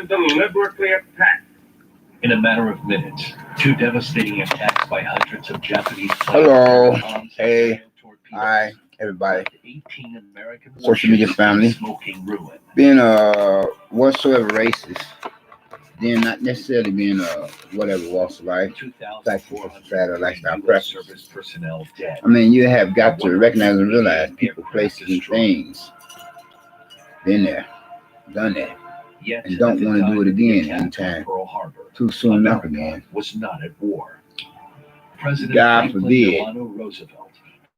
been deliberately attacked. In a matter of minutes, two devastating attacks by hundreds of Japanese planes. Hello. bombs, Hey. and torpedoes Hi, everybody. left 18 American Social media warships family. in smoking ruin. Being whatsoever racist, then not necessarily being whatever walks of life, fact, societal lifestyle preference. Service personnel dead. I mean, you have got to recognize and realize people, places, and things. Been there, done that, Yet, and don't at the want to time do it of the again attack on anytime Pearl Harbor, too soon enough America again. was not at war. President God Franklin forbid. Delano Roosevelt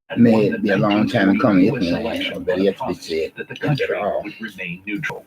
had May won it the be a long time 1920 coming, US if not, election or on better the yet to be promise said, that the if country at all. would remain neutral.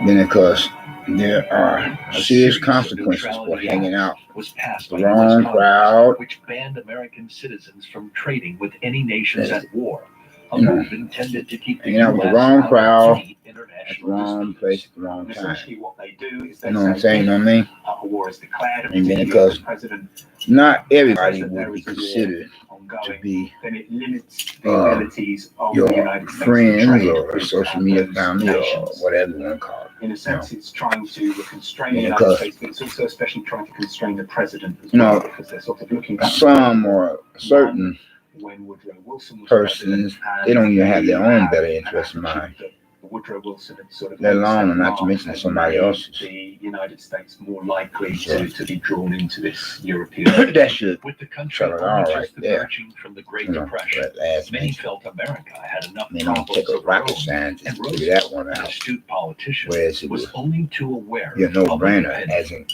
Then, of course, there are A serious series of consequences for neutrality hanging acts out was passed the by wrong US Congress, crowd. which banned American citizens from trading with any nations Yes. at war. A You know, move intended to keep the hanging out with the US wrong out of crowd, any at the international wrong disputes. place at the wrong And time. essentially what they do is they You know what I'm say, saying? You know what I mean? a war is declared, And then and because the president not everybody says that there would be is a war considered to ongoing, be then it limits the uh, abilities of the your United States to friends trade or with social media those family or nations. whatever you want to call it. In a sense, it's trying to constrain the Yeah, United because- States, but it's also especially trying to constrain the president as You know, well, because they're sort of looking back Some or certain when Woodrow Wilson was persons, president, they don't even have their own had better an interests in attitude mind, that Woodrow Wilson had sort of let made alone, step not to mark mention had somebody made else's. the United States more likely Sure. to be drawn into this European. That should With the country shut it all only right just there. emerging from the Great You know, Depression, that last many mention. felt America had enough They don't problems take a of their rocket own, scientist and to figure that Roosevelt, one an out. astute politician, Whereas it was was only too aware a of public no-brainer, opinion. as in,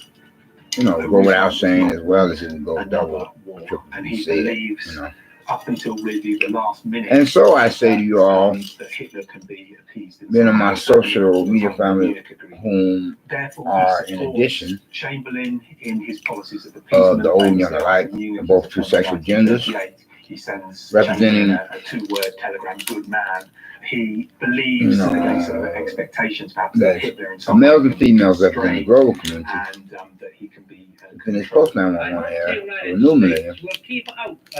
go without saying as well as it would go Another double, war, triple and be he said, believes up until really the last minute. And so I say to you all, that Hitler can be appeased. being on my social media family, Munich Agreement. whom Therefore, are he in supports addition Chamberlain in his policies of of appeasement. the old and and young alike, Munich both in two sexual 1938. genders, He sends representing, Chamberlain a two-word telegram, good man. He believes against sort of expectations, perhaps, that Hitler in some males way and females representing the global community. and that he can be In his post 911 era, for a new millennium,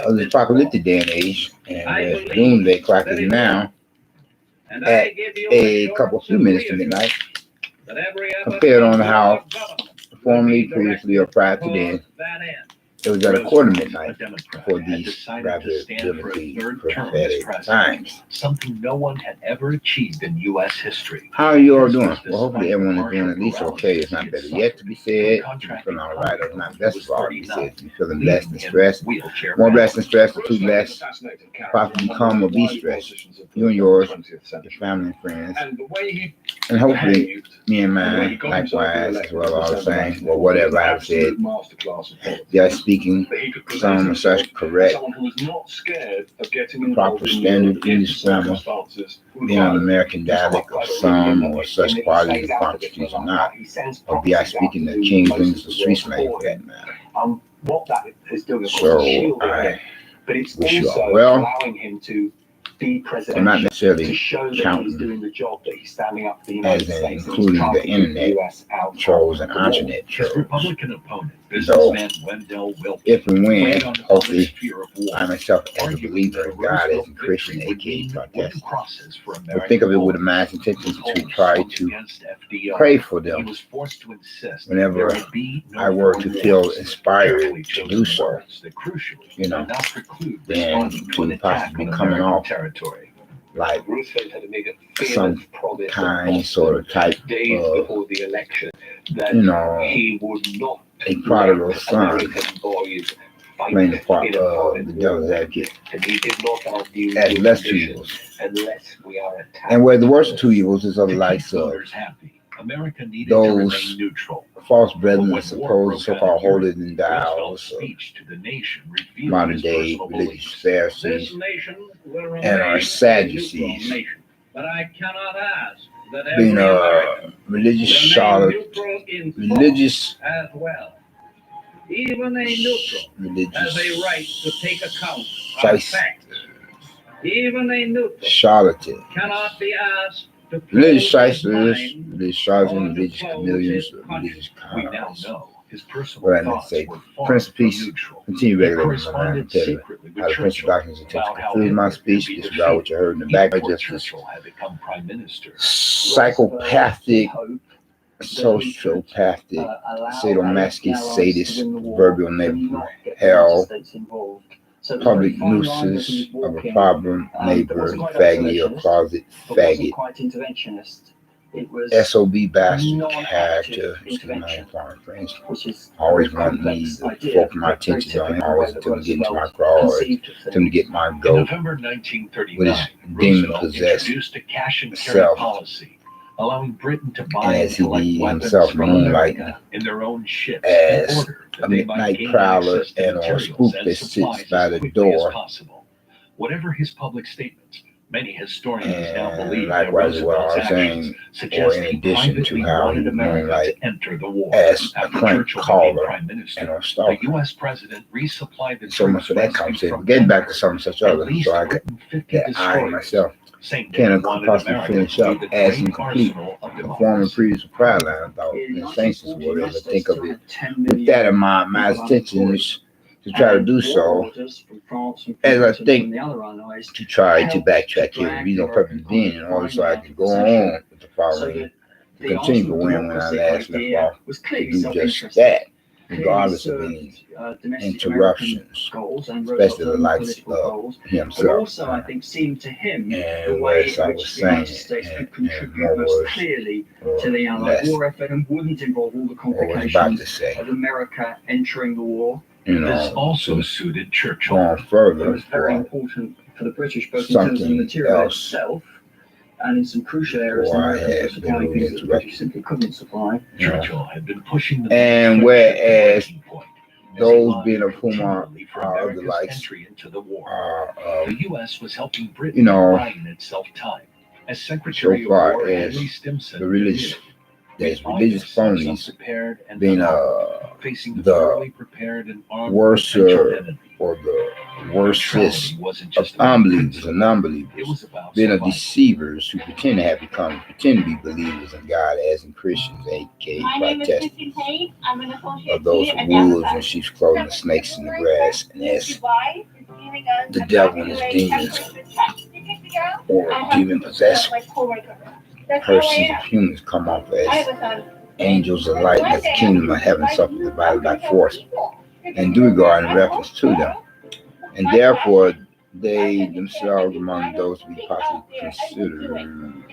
of this apocalyptic day and age, and the doomsday clock is now at a few minutes to midnight, compared on how formerly, previously, or prior to then, it was at a quarter midnight for these rather biblically prophetic times. Something no one had ever achieved in U.S. history. How are you all doing? Well, hopefully everyone is doing at least okay. It's not better yet to be said. To be feeling all right, or it's not best of all to be said. To be feeling blessed and stressed. More blessed and stressed, or too less, possibly become or be stressed. You and yours, your family and friends, and hopefully me and mine likewise, as well all the same, or whatever I've said. Just speaking some such correct, proper standard English grammar, being an American dialect of some or such qualities or quantities or not, or be I speaking the King's English or Swiss slang for that matter. What that is doing, of course, So is shielding I him, but it's wish you also all well. allowing him to be I'm presidential, not to necessarily show that he's counting doing the job, that he's standing up for the United as in States, and he's including trying the to keep internet US out trolls and of the war. internet His trolls. Republican opponent, So, businessman Wendell Wilson, if and when, played on the hopefully, public fear of war, I myself, as a arguing believer that in God, as Roosevelt a Christian, victory would aka mean wooden Protestant, crosses for would American think of it with a voters. mind's intention to Holmes try spoke to against FDR. pray for He them was forced to insist whenever there would be no I were to foreign feel wars. inspired Carefully to chosen do so, words that crucially you know, would not preclude and responding to an to attack possibly on coming American off territory. like Roosevelt had to make a some famous promise kind sort of type days of, before the election that he would not a prodigal let son American boys fight playing the part in a of foreign the war, devil's advocate and he did not argue as with less two conditions evils. unless we are attacked. And where the worst of two evils is of the To likes keep of voters happy, America needed those to remain neutral. false But brethren, when supposed war broke so-called out in Europe, holier than Roosevelt's thous, speech to the nation revealed modern his day personal religious beliefs. Pharisees, nation will remain and our a Sadducees, neutral nation, but I cannot ask that being every American religious remain charlotte, neutral in religious, thought as well. Even a neutral has a right to take account of Christ, facts. Even a neutral charlatan, cannot be asked to religious close his shysters, mind religious charlatans, or to religious close chameleons, his religious We now cons. know his personal What I meant to thoughts say, were far Prince of from Peace, neutral. continue He regulating my mind corresponded competitive. secretly How with the Prince of Churchill Darkness attempts to about how confuse my Hitler speech, could be disregard what you heard in the back by before just this Churchill had become prime minister. psychopathic, Hope sociopathic, sadomasochistic, sadist, verbal neighbor, hell, public nuisance of a problem, neighbor, faggy or closet faggot, SOB bastard character, excuse my foreign friends, always want me to focus my attention on him, always until we get into my crawl, until we get my In goat, November with 1939, his demon Roosevelt possessed introduced a cash and carry self, policy, allowing Britain to and buy and as he collect be weapons himself from moonlighting America in their own ships as in order a that they might midnight gain prowler access to and or materials spook and that supplies sits by as the quickly as door, possible. Whatever his public statements, many historians now and believe that likewise what I Roosevelt's was saying, actions or suggest in he addition to privately how he wanted was America moonlight to enter the war. as a After prank Churchill became caller prime and minister, a the stalker. U.S. president resupplied the So much troops for that rescued conversation. from Getting back to Denver. some such At other, least so I got 150 that I destroyers. myself St. can David wanted possibly America finish to up be the as great incomplete arsenal of the former democracy. previous pride line I thought in sanctions or whatever. Think of it with that in mind, my intention is to try to do so, as I think, to try to backtrack here, the reason purpose being in order so I can go on with the following, to continue to win when I last left off, to do just that, regardless of any interruptions, especially the likes of himself. And whereas I was saying, and more words or less, or was about to say, you This know, also suited Churchill. going further very for important for the British, both in terms of the something material else itself and in some crucial areas. before I America had was been supplying really things that the British interrupted. simply couldn't supply. You know, Churchill had been pushing the and friendship whereas to breaking point, as he those lobbied being of whom are continually for the America's likes entry into the war. are, The U.S. was helping Britain you know, buying itself time. As Secretary so far of War as Henry Stimson the religious, admitted, there's "We religious find ourselves phonies prepared and being unarmed, facing the the thoroughly prepared and armed worst potential enemy. or the worstest Neutrality wasn't of just about unbelievers principle, and it unbelievers, was about being of survival." deceivers who pretend to be believers in God as in Christians, aka My name is Protestants, Christine Payne. I'm an associate of those here at wolves Amazon. and sheep's clothing, the snakes in the grass, and as Dubai is giving us the a devil and his document demons temperature check. 2 weeks ago, or I have demon possessed my coworker. That's how I persons am. of humans come off I as have a son. angels of light, and as the kingdom of heaven suffer divided by force, and do regard in reference to them. And therefore, they themselves among those to be possibly considered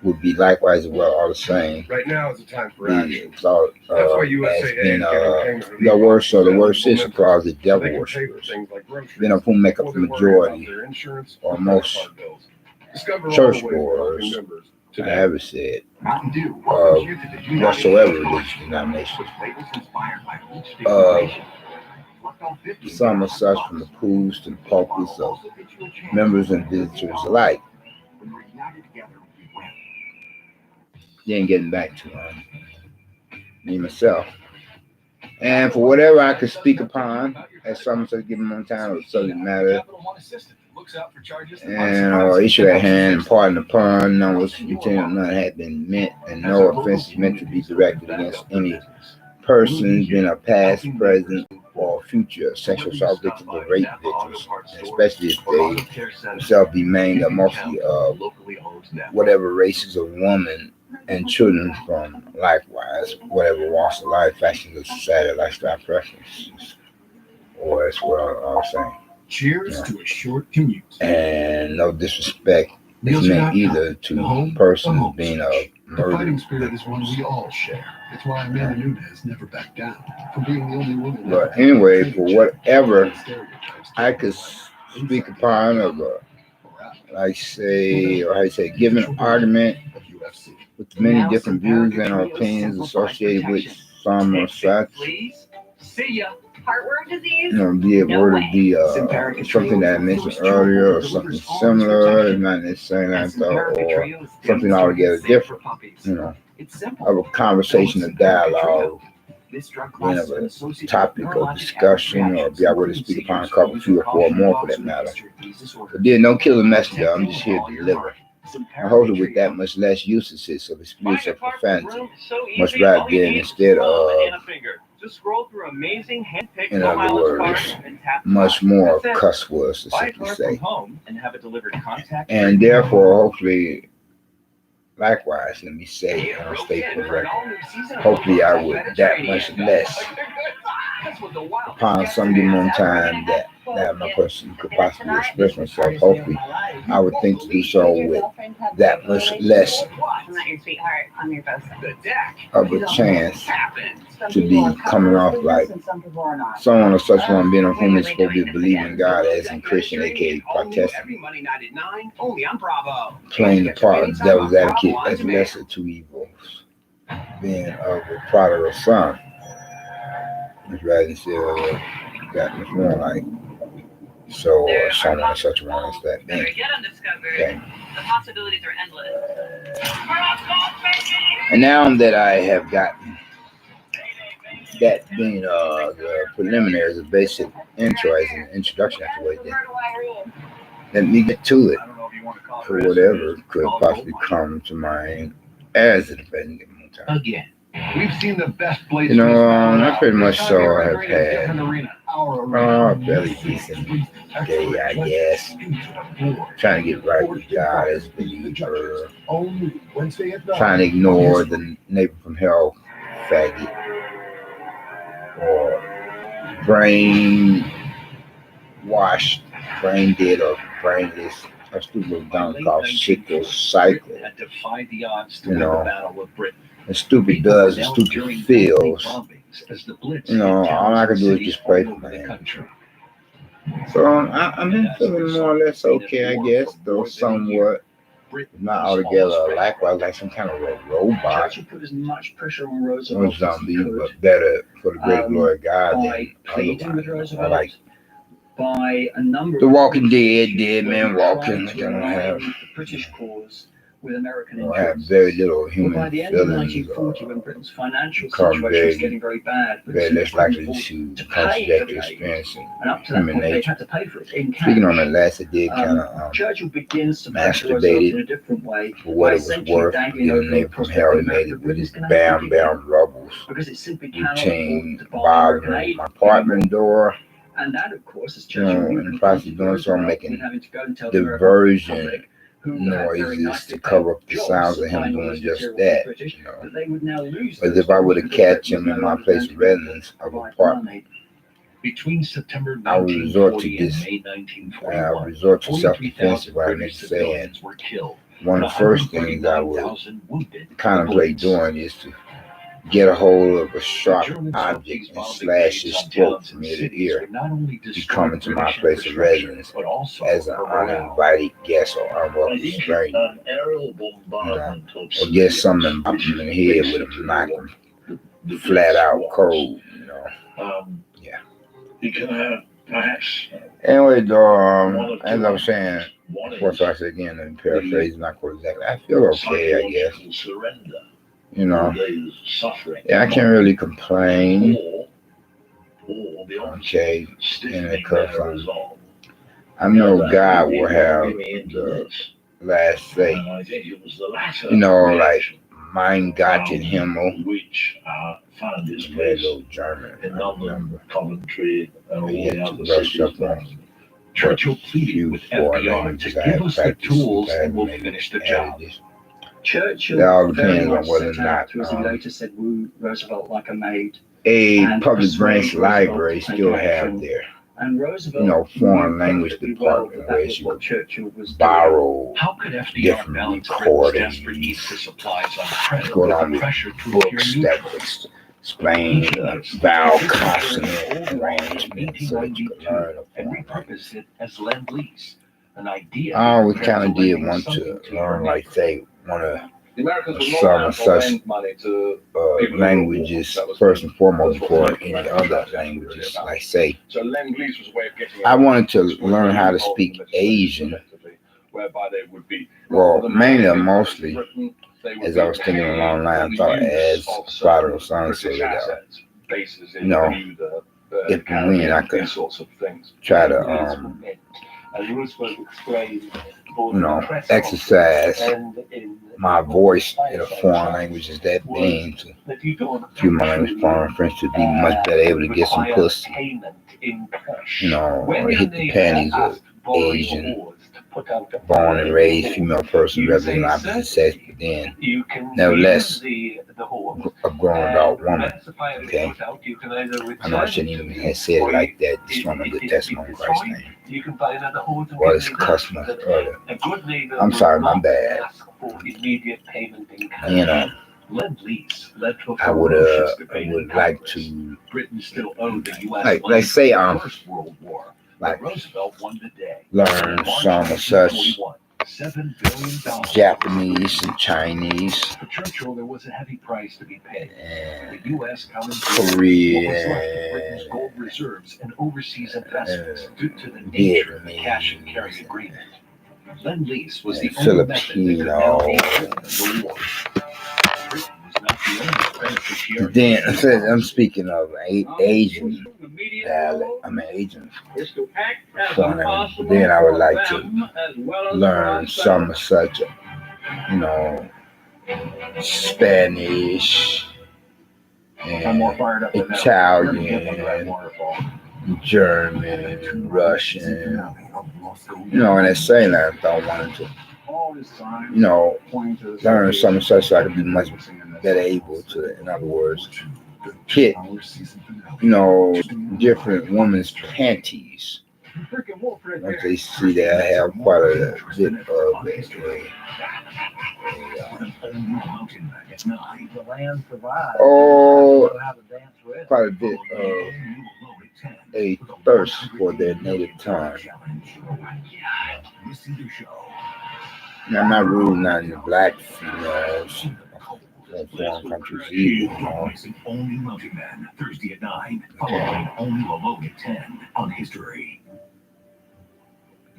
would be likewise as well all the same. Right now is the time for Be action. thought That's why as USAA being is giving payment relief the worst or the worst is to across the so devil they can pay for worshippers, things like groceries, then of whom make up before the they worry about majority their insurance or credit most card bills. Discover all the church ways we're helping goers, members I today. ever said, Mountain Dew welcomes you to the United whatsoever States religious Constitution. denomination. Labels inspired by each declaration. Plucked on 50 Some are such from the pools to the pulpits of members and visitors alike. When we're united together, we win. Then getting back to me myself. And for whatever I could speak upon, as some such given one time of subject matter, and or issue at hand, and pardon the pun, none was intended, none had been meant, and no offense is meant to be directed against any persons, being a past, present, or future sexual assault victims or rape victims, and especially if they themselves be mainly or mostly of whatever races of women and children from likewise whatever walks of life, factions of society, lifestyle preferences, or as well I was saying. Cheers to a short commute. And no disrespect is meant either to persons being a The fighting murdered. spirit is one we all share. It's why Amanda Nunes never backed down from being the only woman. But anyway, for whatever I could speak upon of a, like say, or how you say, give an argument with the many different views and opinions associated with some or such, Please. See ya. Heartworm disease? be able to be something that I mentioned earlier or something similar, not necessarily I thought, or something altogether different, It's simple. of a conversation, a dialogue, This drug being class of is a associated topic with of neurologic discussion, or be able to speak upon a couple, 2 or 4 more for that matter. But then don't kill the messenger, I'm just here to deliver. I hold it with that much less usage of experience of profanity, much rather than instead of, Just scroll through amazing hand-picked in no other mileage words, cars and tap much buy. more That's it. cuss words to Buy a simply car say. from home and have it delivered contact. And therefore, hopefully, Likewise, let me say, and I'll state for the record, hopefully I would that much less upon some given time that my person could possibly express myself. Hopefully, I would think to do so with that much less I'm not your sweetheart. I'm your bosun. of a chance to be coming off like someone or such one being on whom is supposed to be believing God as in Christian, aka Protestant, playing the part of the devil's advocate as lesser two evils, being of a prodigal son. It's rather than say that much more like so or someone or such one as that being. Okay. The possibilities are endless. And now that I have gotten that being the preliminaries, a basic intro as an introduction to what it is, let me get to it for whatever could possibly come to mind as a debate. Again, we've seen the best places. You know, I pretty much so have had fairly decent day, I guess. Trying to get right with God as a believer. Trying to ignore the neighbor from hell faggot. Or brain washed, brain dead, or brainless. A stupid dumb called sickle cycle. You know. And stupid does and stupid feels. You know, all I can do is just pray for man. So I've been feeling more or less okay, I guess, though somewhat, not altogether likewise, like some kind of a robot or zombie, but better for the great glory of God than otherwise. I like The Walking Dead, dead man walking. They don't have. British cause with American Don't have very little human by the end of feelings. 1940, when Britain's financial become situation was getting very bad, very less likely to to pay consider for the aid, experiencing and up to that human point, they nature. had to pay for it in cash. Speaking on the last, it did kind of Churchill begins to pressure herself masturbated in a different way for what by it was essentially worth. dangling The over neighbor the from prospect hell that he made it America with his was gonna bam have to give bam rubbles. because it simply He cannot chained afford to buy American bothering aid. my apartment door. And that, of course, is You know, Churchill. in the process of doing so, I'm making having to go and tell the American diversion public, who had very noises nicely to paid cover up the jobs sounds of him supplying all doing this just material to the that. British, You know. that they would now lose As those if I were to jobs catch because him in no my longer place going of to residence of provide apartment. money. Between September I would resort to 1940 and this. May I 1941, resort to self-defense, 43,000 what I need British to say. And civilians were killed. one of the first things I would 139,000 wounded. contemplate doing is to get a hold of a sharp object and slash his throat from ear to ear. He come into my place of residence as an uninvited guest or unwelcome stranger. Or get something and bop him in the head with him, knock him flat out cold, you know. Yeah. You can perhaps. Anyway, though, as I was saying, of course, I said again, let me paraphrase, not quite exactly. I feel okay, I guess. Surrender. You know, Suffering. yeah, I can't really complain. Or the Okay, stiffening because their resolve. I know God will have the last say. And I think it was the latter You know, like reaction, Mein Gott in Himmel, which found its very place little German, in I London, remember. Coventry, and all I yet the to other brush cities. up on Churchill pleaded with few foreign FDR to languages I give have us the practiced tools since I and we'll maybe finish the added job. this. Churchill It all very depends on much whether or set out not to, as he later said, woo Roosevelt like a maid. a And public branch persuade library Roosevelt to still take have action. their And Roosevelt you know, foreign knew language perfectly well department that where was she what would Churchill was doing. borrow How could FDR different balance Britain's recordings, desperate need for supplies on credit going with on the with pressure to books appear that neutral? would explain vowel consonant arrangements so that you could learn a And foreign language. repurpose it as Lend-Lease, an idea. I always compared kind of to did lending want to something your learn, like neighbor. say, one of The Americans would some not of such lend money to languages first and foremost before any other languages. Like say, so Lend-Lease was a way of getting. I wanted to learn how to speak Asian. Whereby they would be. Well, mainly or mostly, as I was thinking along the line, I thought as prodigal son, so that you know, if and when I could try to And Roosevelt explained you know, exercise my voice in a foreign language as that being to through my language, foreign French, to be much better able to get some pussy, you know, or hit the panties or Asian, born and raised female person representing the opposite sex, but then You can nevertheless, use the horse. a grown adult woman. Classify it Okay. without, you can either I know I shouldn't even have said it like that. Just want a good testimony in Christ's name. You can buy another horse. Well, it's customer earlier. A good neighbor I'm sorry, my will bad. ask for immediate payment in kind. You know, Lend-Lease led to a I would ferocious debate in like Congress. to, Britain still owed the U.S. like, money let's say, for the First World War. like, Roosevelt won the day. learn March some of such 1941, $7 billion. Japanese and Chinese For Churchill, there was a heavy price to be paid. and The U.S. counted Korean what was left of Britain's gold reserves and overseas investments due to the Vietnamese nature of the cash and carry agreement. Lend-Lease was the and only method that could Filipino. help the war. Britain was not the only beneficiary. Then I'm speaking of Asian dialect. I mean Asian. Then I would like to learn some such, you know, Spanish I'm more and fired up than that. Italian, German, Russian. You know, and at saying that, I wanted to, you know, learn some such so I could be much better able to, in other words, hit, you know, different women's panties. Once they see that I have quite a bit of quite a bit of a thirst for their native tongue. And I'm not ruling out the black females from foreign countries either, you know. Only Mountain Man, Thursday at 9, followed by Only Alone at 10 on History.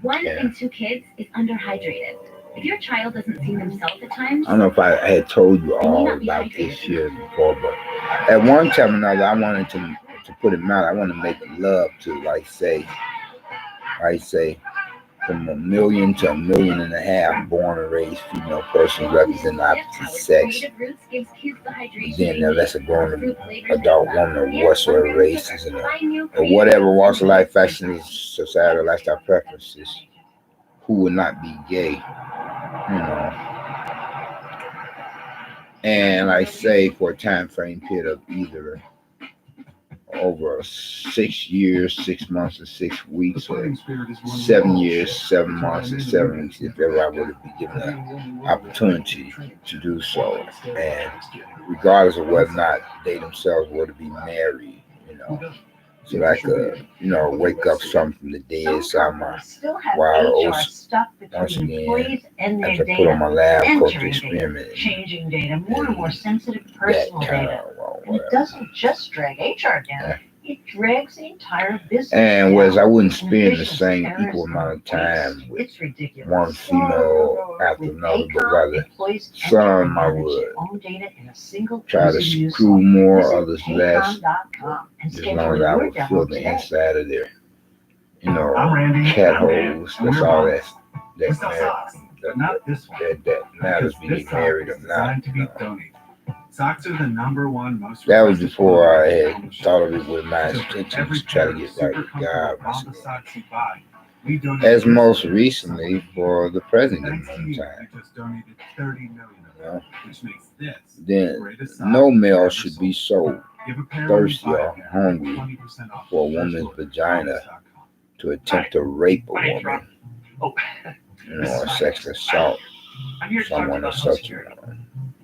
One Yeah. in two kids is underhydrated. If your child doesn't see themselves at times, I don't know if I had told you all about this here before, but at one time or another, I wanted to put it out. I want to make love to, like say, from 1 million to 1.5 million born and raised female persons representing the opposite sex. creative roots gives kids the hydration Then they that's a need. grown Fruit flavors adult and woman of flavors whatsoever and race flavors is in are it, by new or creative whatever walks of life, flavors. fashion, societal lifestyle preferences, who would not be gay, you know. And I say for a time frame period of either over 6 years, 6 months, and 6 weeks, or 7 years, 7 months, and 7 weeks, if ever I would be given an opportunity to do so. And regardless of whether or not they themselves were to be married, you know, so that I could, you know, wake up some from the dead, so I'm Still have wild HR old, stuck once between again, employees and their as I put on data, my lab coat entering data, experiment, changing data, more and more sensitive that personal kind data. of, well, And it whatever. doesn't just drag HR down, it drags the entire business And whereas I down. wouldn't spend the Inefficiency, same errors, equal amount of time with It's ridiculous. one female after With another, but ACOM, rather employees some enter and I manage would their own data in a single try to easy-to-use screw software. more, Visit others less, paycom.com and as schedule long as I your would demo feel the today. inside of their, you know, I'm Randy. cat I'm Dan. holes. And That's we're all moms. that We sell socks, but not this one. that matters Because being this sock married or is not. designed to be No. donated. Socks are the #1 most. That was requested before I product had on the show. thought of it with my So for intentions every to try to pair of get super right with comfortable God. Bombas socks you buy, we donate As this most to recently for the president Thanks to you, time. we just donated 30 million of them, which makes this the Then greatest sock no you've male ever should sold. be so Give a pair thirsty when you or buy a pair, hungry 20% off for a your first woman's order at vagina bombas.com. to attempt to rape a My name's Rob. woman, Oh, you know, or sexual assault I'm here to talk someone or about home such. security.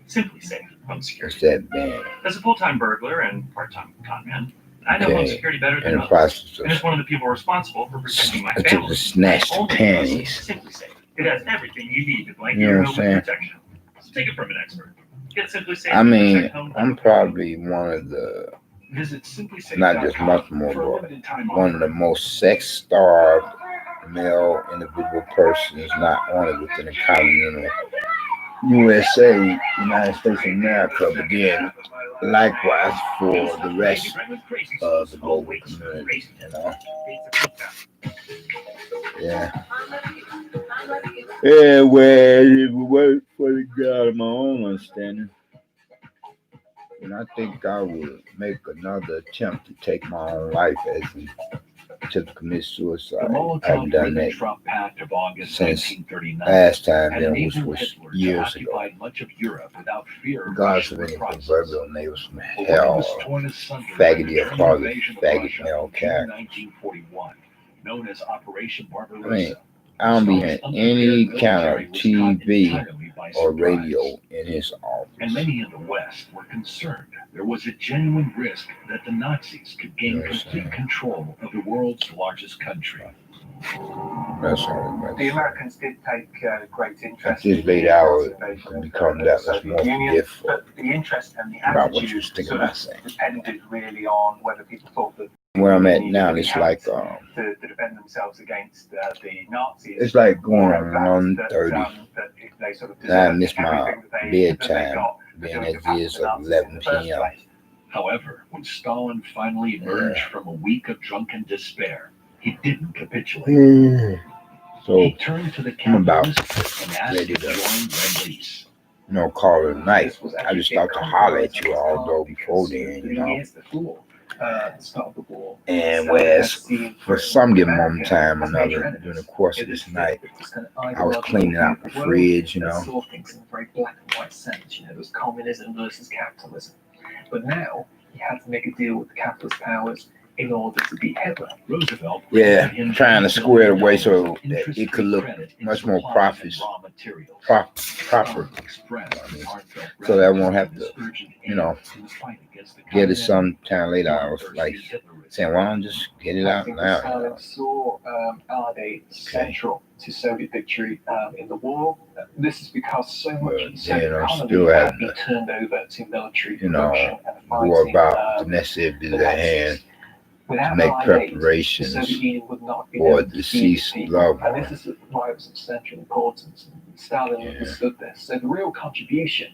Simply Safe Home It's Security. that bad. As a full-time burglar and part-time con man, I know home Okay. security better In than the most. process And as of one of the people responsible for protecting my I took family, the snatched only panties. Simply Safe. It has everything you need to blanket You know your what home I'm saying? with protection. So take it from an expert. Get Simply Safe. I to mean, protect home. I'm probably one of the, Visit simplysafe.com not just much more, for a but limited time one of the offer. most sex-starved male individual persons not only within the continental USA, United States of America, but then likewise for the rest of the global community, you know. Yeah. Yeah, well, it would work for the God of my own understanding. And I think I would make another attempt to take my own life as in attempt to commit suicide. The I haven't done that Molotov-Ribbentrop Pact of August since 1939 last time, had then, which enabled was Hitler to years ago. occupy much of Europe without fear of Regardless of Russian any reprisals. proverbial neighbors from But when it hell, was torn asunder by faggoty the or German closet invasion of faggot Russia male in June character. 1941, known as Operation I Barbarossa, mean, I don't be hearing any kind of TV or surprise. radio in his And office. many in the West were concerned there was a genuine risk that the Nazis could gain Yes, complete sir. control of the world's largest country. That's all The it matters. Americans did take great At interest this in late the hour, invasion of become the that much more Soviet Union, forgetful but the interest and the about what you attitude was thinking sort about of saying. depended really on whether people thought that Where I'm at now, it's like to defend themselves against the Nazis. it's like going or on in fact, 1:30. that they sort of I deserved missed my everything that they bedtime, got for being doing as the pact is with the of Nazis in 11 the first p.m. place. However, when Stalin finally emerged from a week of drunken despair, he didn't capitulate. So, He turned to the I'm about capitalists and asked ready to to- join Red Lease. call it a night. I just thought to holler at you all though before then, you know. Years before the start of the war. And whereas for some given moment in time or another during the course of this night, I was cleaning out the fridge, you know. Saw things in a very black and white sense. You know, there was communism versus capitalism. But now he had to make a deal with the capitalist powers in order to beat Hitler. Roosevelt Yeah, granted him trying to square it away so that interest-free it could look credit in much more supplies and profits- raw materials. proper, Stalin expressed his heartfelt so that I won't have gratitude to, and urgent you know, aid in the fight against the get it communists sometime later. I and was thirsty like Hitlerism. saying, why don't just get it out now? You know? saw Allied central to Soviet victory in the war. This is because so much But of the Soviet then I'm economy still had having been turned over to military you know, production and War fighting, about the necessary business at hand to without make Allied aid, the preparations Soviet Union would not be for able a to feed deceased people. loved And one. this is why it was of central importance. Stalin Yeah. understood this. So the real contribution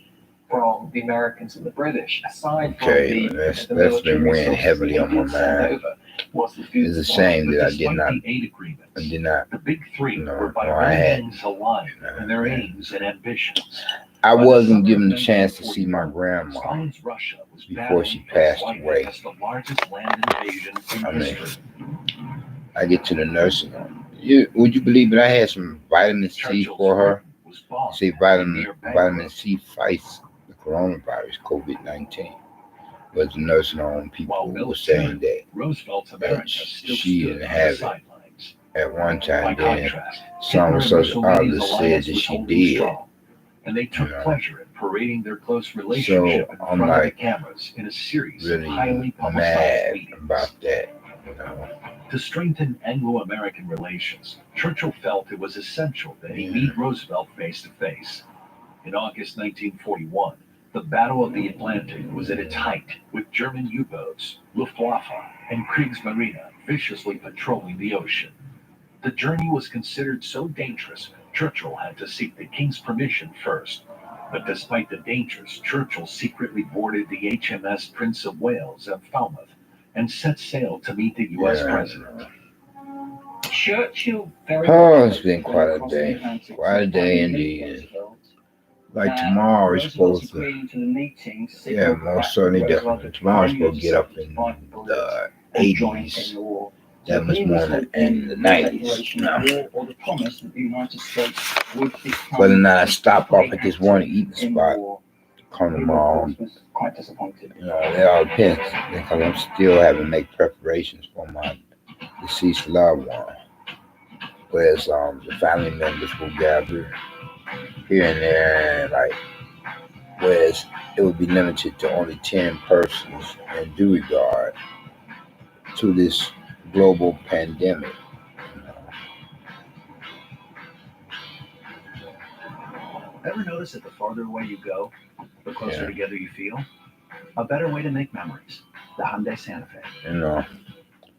from the Americans and the British, aside Okay, from that's the been military weighing resources heavily they on my did send mind. over, was the food It's a supply. shame that I Despite did not, the aid agreements, the big three No, were by no, no I had- means aligned in their aims and ambitions. I By the wasn't summer given of the chance to see my 1941, grandma. Stalin's Russia was before she battling passed its fight away. against the largest land invasion in I mean, history. I get to the nursing home. Would you believe that I had some vitamin C Churchill's for her? Britain was bombed See, and near vitamin bankrupt. C fights the coronavirus, COVID-19. But the nursing home people were saying that Roosevelt's America that still she stood didn't on have the it sidelines. at one By time. Then contrast, some Hitler and social Mussolini's outlets said alliance that was she holding did. strong, and they took You know. pleasure in parading their close relationship in I'm front of like the cameras in a series really of highly publicized mad meetings. about that. You know? To strengthen Anglo-American relations, Churchill felt it was essential that he Yeah. meet Roosevelt face to face. In August 1941, the Battle of the Atlantic was at its height, with German U-boats, Luftwaffe, and Kriegsmarine viciously patrolling the ocean. The journey was considered so dangerous, Churchill had to seek the King's permission first. But despite the dangers, Churchill secretly boarded the HMS Prince of Wales at Falmouth and set sail to meet the U.S. Yeah. president. Churchill Oh, it's been quite a day. Quite a day indeed. Like tomorrow is supposed to, yeah, most certainly definitely. Tomorrow's supposed to get up in the 80s, that much more in the 90s. No. Whether or not I stop off at this one eating spot, come tomorrow, Quite disappointed. you know, it all depends, because I'm still having to make preparations for my deceased loved one. Whereas the family members will gather here and there, and like, whereas it would be limited to only 10 persons in due regard to this global pandemic. You know. Ever notice that the farther away you go, the closer Yeah. together you feel? A better way to make memories. The Hyundai Santa Fe. You know,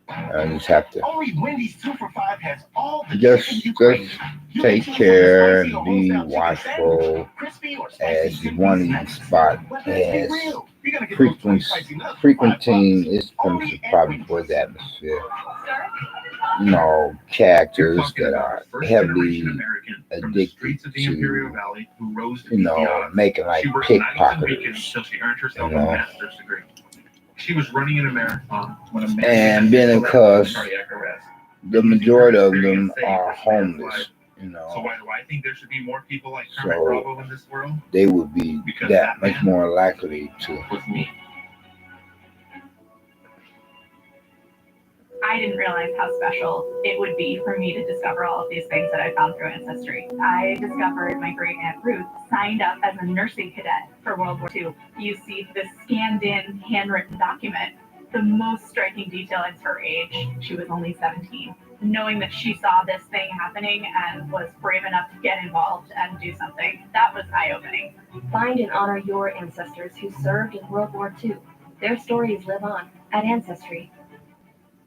I just have to Only Wendy's 2 for $5 has all the just chicken you crave. You take can choose care from the and spicy or be homestyle chicken watchful, sandwich, crispy or spicy as chicken one snacks. spot But let's be has real. You're gonna get those 20 spicy nuts for frequenting $5. its premises probably for the atmosphere. Sir? You know, characters that are heavily addicted to, you know, making like pickpocketers, you know. She was running in a marathon when a man And being because cardiac arrest. the majority of them are homeless, you So know, why do I think there should be more people like So- Kermit Bravo in this world? they would be that much more likely to. With me. I didn't realize how special it would be for me to discover all of these things that I found through Ancestry. I discovered my great aunt Ruth signed up as a nursing cadet for World War II. You see this scanned in, handwritten document. The most striking detail is her age. She was only 17. Knowing that she saw this thing happening and was brave enough to get involved and do something, that was eye-opening. Find and honor your ancestors who served in World War II. Their stories live on at Ancestry.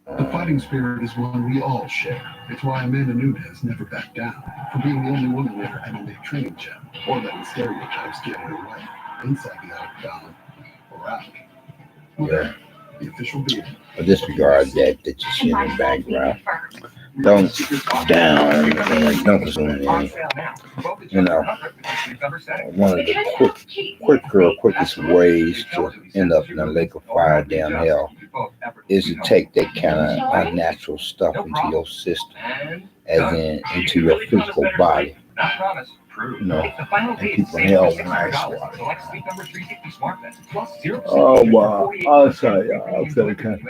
The fighting spirit is one we all share. It's why Amanda Nunez never backed down from being the only woman in her MMA training gym, or letting stereotypes get in her way, inside the octagon or out. Yeah. The official being. I disregard that you see in the background. Don't down and don't consume it. You know, one of the quickest ways to end up in a lake of fire down hell is to take that kind of unnatural stuff into your system, as in into your physical body. You know, and people in hell with ice water. Oh wow! I'll tell you, I'll tell you kind of.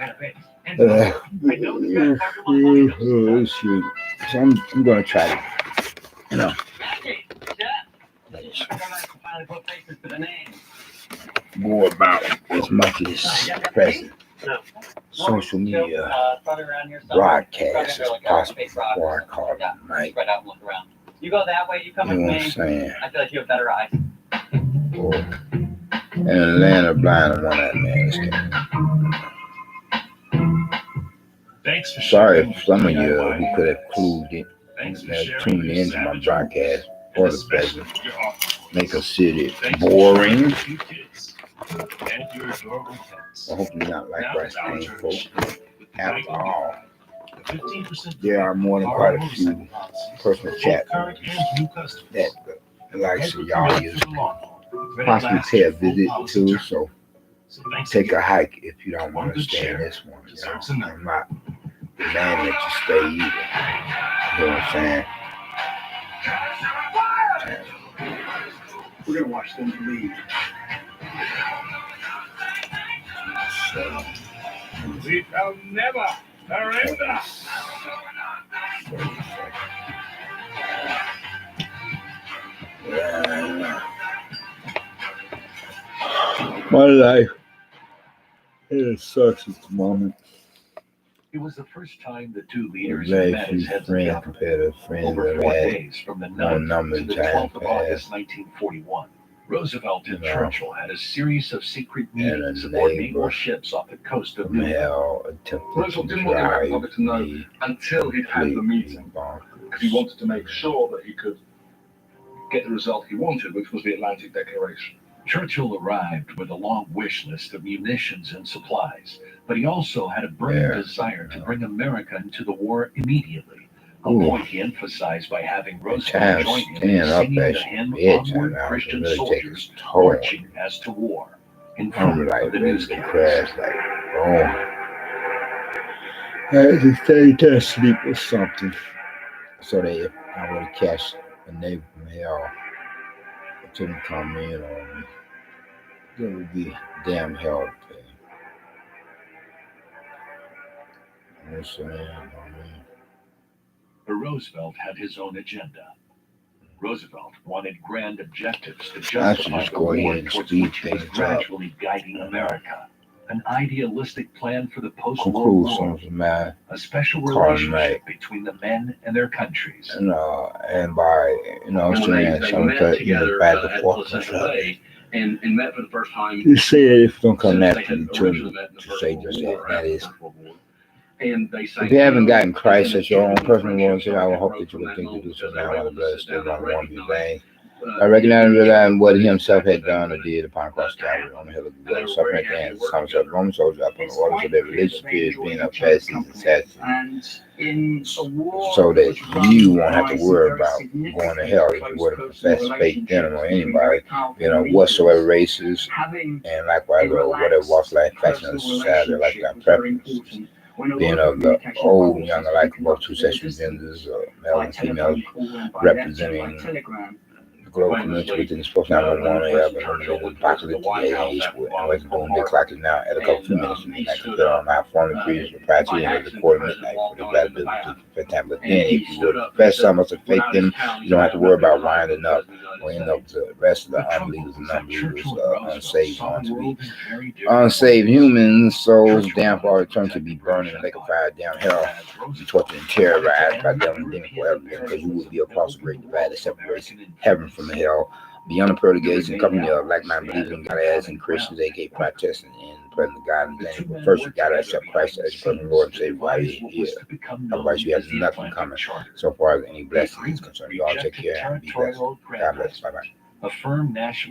Shoot. So I'm gonna try to, you know. More about as much as present social media broadcast as possible before I call it night. You go that way, you come You with know me. what I'm saying? I feel like you have better eyes. And Atlanta blind on that man. Thanks for Sorry sharing if some of you DIY. who could have clued in, Thanks for tuned sharing your into my savage broadcast and for the especially present. your awesome Make a city Thanks for boring. sharing with your kids and your adorable pets. I hope you're not like Now Rice it's our Plain turn to folk. share with After Nike. all, The 15% there are more than quite a few motorcycle policies, personal both chat current and new customers. that likes Every y'all commute use for the long haul. Ready possibly last pay a your full visit policy to, term. so So thanks take again. a hike if you don't One want to good stay in share this one. You deserves know, another. I'm not demanding that you stay either. You know what I'm saying? We're gonna watch them leave. So, We shall never surrender. my life, it sucks at the moment. It was the first time the two leaders Very met few as heads of friends government. compared to friends Over I've 4 had. days, from the More 9th number to of the times 12th of August, past. 1941, Roosevelt and You know, Churchill had a series of secret and a meetings aboard neighbor naval ships off the coast of from New York. hell attempted Russell to didn't want the drive American public to know me until he'd had the completely meeting. bonkers. Because he wanted to make sure that he could get the result he wanted, which was the Atlantic Declaration. Churchill arrived with a long wish list of munitions and supplies, but he also had a burning Yeah. desire to bring America into the war immediately, a Ooh. point he emphasized by having Roosevelt Times join him in staying up singing at the hymn bedtime Onward hours Christian really take Soldiers its toll. Marching as to War in I'm front like of the ready to newscasts. crash, like, oh. I had to stay to sleep or something. So that if I were to catch a neighbor from hell to come in on me, there would be damn hell to pay. You know what I'm saying? I mean, But Roosevelt had his own agenda. Roosevelt wanted grand objectives to I should justify just the go war ahead and towards speed which he was things up. gradually guiding America. An idealistic plan for the post-war war, conclusions, man. a special Call it relationship night. between the men and their countries. And by, you know, saying something cut, you know, back and forth. And met for the first time. You say it if you don't come since they naturally had to originally me met in the to First say World just War, that. or That after the is, First World War. And they sang, if you haven't gotten and Christ then as your own the personal Lord and friendship Savior, I would started hope growing that you from would that think to moment do so because they now were while the able to blood is sit still down not and warm in recognize vain. I recognize and realize what he himself had done or did upon cross Calvary on the hill of Golgotha, suffering at the hands of some of the Roman soldiers upon the orders of their religious peers, being of Pharisees and Sadducees, so that you won't have to worry about going to hell if you were to profess faith in him or anybody, whatsoever races, and likewise whatever walks of life, faction of society, like that preference. Being of the old, young alike, both two sexual genders, male and female, representing the global community within the spokes 911 have eliminated the apocalyptic age with and what's doing the clock is now at a couple few minutes from midnight. Because on my formally previous propriety and the quarter midnight for the availability for time. But then if you would profess some of the faith in them, you don't have to worry about winding up or end up the rest of the unbelievers and unbelievers, unsaved ones to be unsaved humans, souls damned for all eternity to be burning in lake of fire down hell, be tortured and terrorized by devil and demon forever, because you will be across the great divide that separates heaven from the hell, beyond the pearly gates and company of like-minded believers in God as and Christians, aka Protestant in the presence of God and things. But first, you gotta accept Christ as your personal Lord and Savior while you're here. Otherwise, you have nothing coming so far as any blessing is concerned. You all take care and be blessed. God bless. Bye bye. A firm national